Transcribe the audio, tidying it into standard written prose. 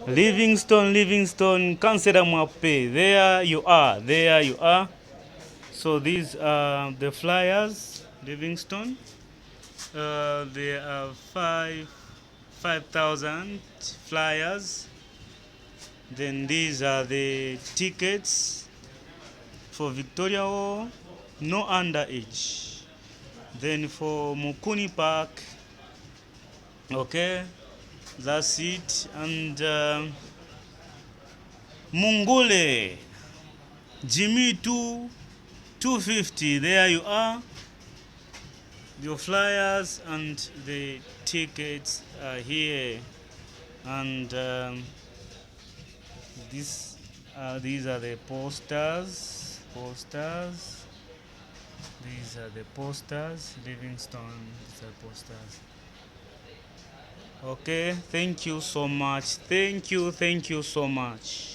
Livingstone, Livingstone, Kansera Mwape. There you are, there you are. So these are the flyers, Livingstone. There are 5,000 flyers. Then these are the tickets for Victoria Hall, no underage. Then for Mukuni Park, okay, that's it. And Mungule, Jimmy 250, there you are. Your flyers and the tickets are here. And these are the posters. These are the posters. Livingstone, these are posters. Okay, thank you so much. Thank you so much.